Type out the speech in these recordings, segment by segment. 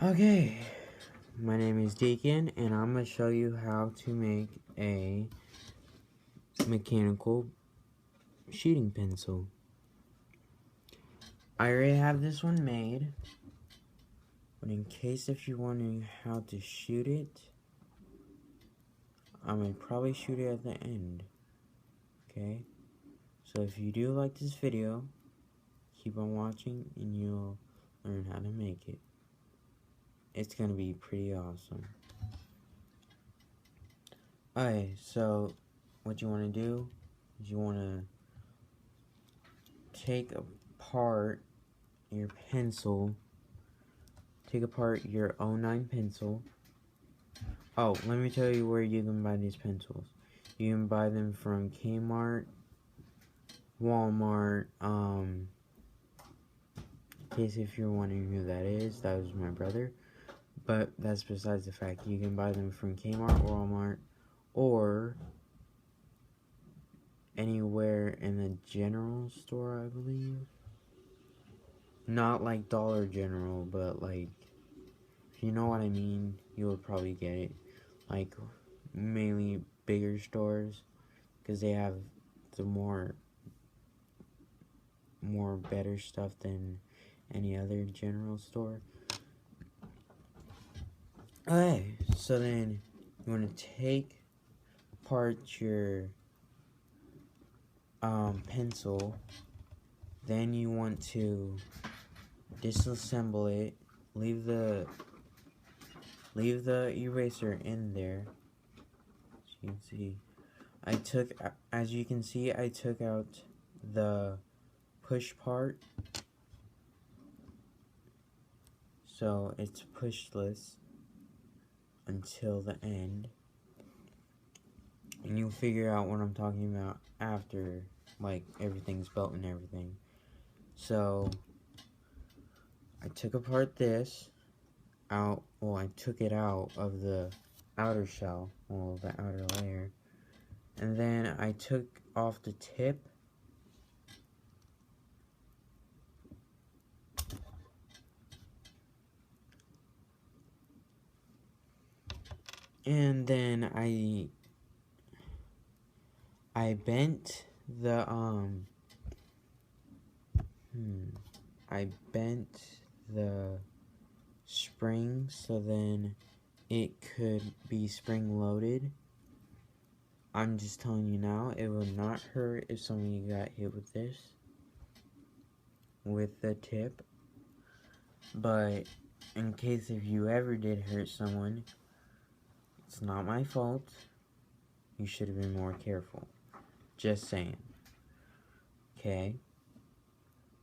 Okay, my name is Deacon, and I'm going to show you how to make a mechanical shooting pencil. I already have this one made, but in case if you're wondering how to shoot it, I'm going to probably shoot it at the end, okay? So if you do like this video, keep on watching and you'll learn how to make it. It's going to be pretty awesome. Alright, so what you want to do is you want to take apart your pencil, take apart your '09 pencil. Oh, let me tell you where you can buy these pencils. You can buy them from Kmart, Walmart, in case if you're wondering who that is, that was my brother. But that's besides the fact. You can buy them from Kmart, Walmart, or anywhere in the general store, I believe. Not like Dollar General, but like, if you know what I mean, you would probably get it. Like, mainly bigger stores, because they have the more better stuff than any other general store. Okay, so then you want to take apart your pencil, then you want to disassemble it, leave the eraser in there. As you can see, I took out the push part, so it's pushless until the end, and you'll figure out what I'm talking about after, like, everything's built and everything. So I took apart this out, well, I took it out of the outer shell, well, the outer layer, and then I took off the tip, and then I bent the I bent the spring so then it could be spring loaded. I'm just telling you now, it would not hurt if some of you got hit with this, with the tip. But in case if you ever did hurt someone, it's not my fault. You should have been more careful. Just saying. Okay?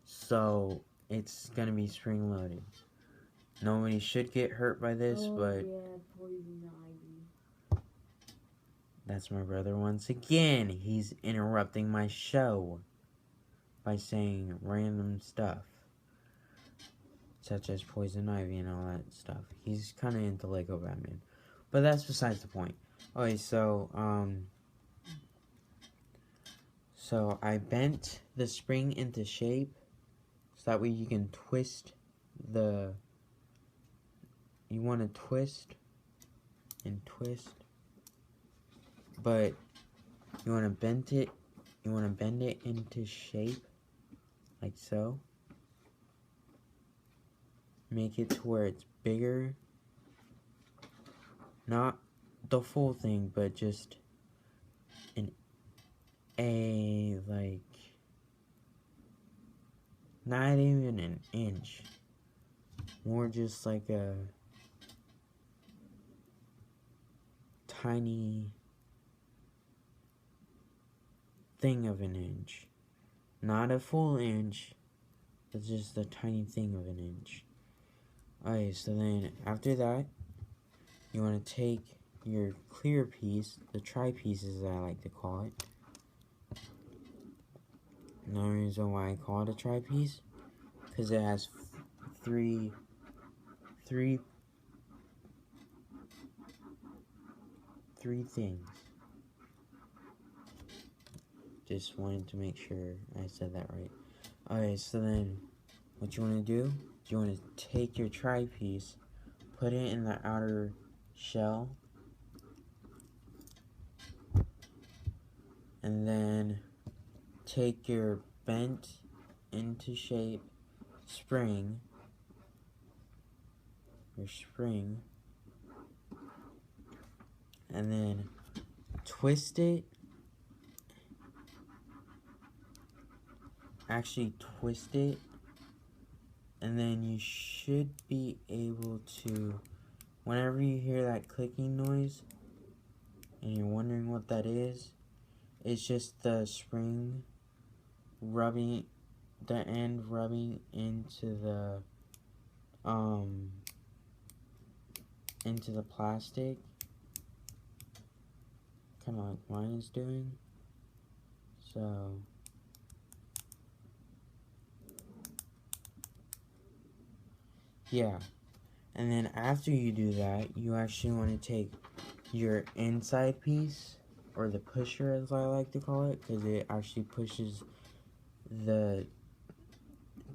So, it's gonna be spring loaded. Nobody should get hurt by this, but yeah, poison ivy. That's my brother once again. He's interrupting my show by saying random stuff, such as poison ivy and all that stuff. He's kind of into Lego Batman, but that's besides the point. Okay, so I bent the spring into shape, so that way you can twist the. You want to twist and twist, but you want to bend it. You want to bend it into shape, like so. Make it to where it's bigger. Not the full thing, but just like, not even an inch. More just like a tiny thing of an inch. Not a full inch, but just a tiny thing of an inch. Alright, so then after that, you want to take your clear piece, the tri-piece as I like to call it. Another reason why I call it a tri-piece, because it has three things. Just wanted to make sure I said that right. Alright, so then what you want to do is you want to take your tri-piece, put it in the outer shell, and then take your bent into shape spring, and then twist it. Actually twist it, and then you should be able to, whenever you hear that clicking noise and you're wondering what that is, it's just the spring rubbing, the end rubbing into the plastic, kind of like mine is doing. So yeah, and then after you do that, you actually want to take your inside piece, or the pusher as I like to call it, because it actually pushes the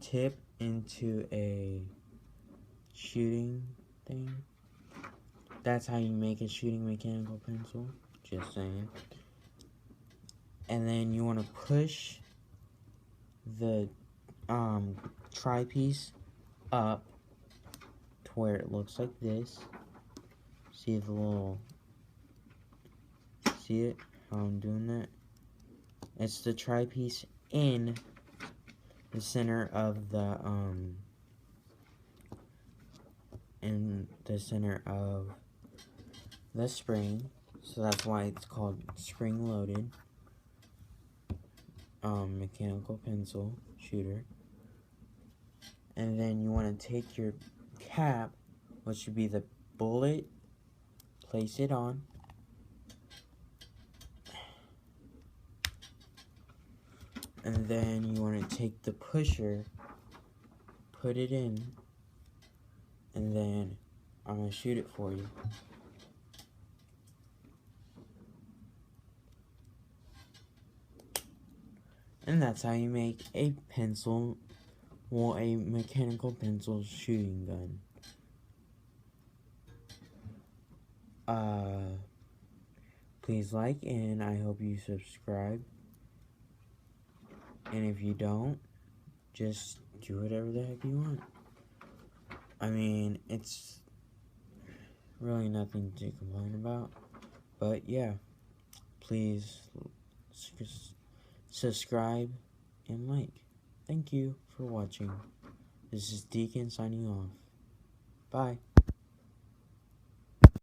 tip into a shooting thing. That's how you make a shooting mechanical pencil, just saying. And then you want to push the tri-piece up to where it looks like this. See the little, see it, how I'm doing that? It's the tri-piece in the center of the, spring, so that's why it's called spring-loaded mechanical pencil shooter. And then you want to take your cap, which would be the bullet, place it on, and then you want to take the pusher, put it in, and then I'm going to shoot it for you. And that's how you make a pencil, well, a mechanical pencil shooting gun. Please like, and I hope you subscribe. And if you don't, just do whatever the heck you want. I mean, it's really nothing to complain about. But yeah, please subscribe and like. Thank you for watching. This is Deacon signing off. Bye.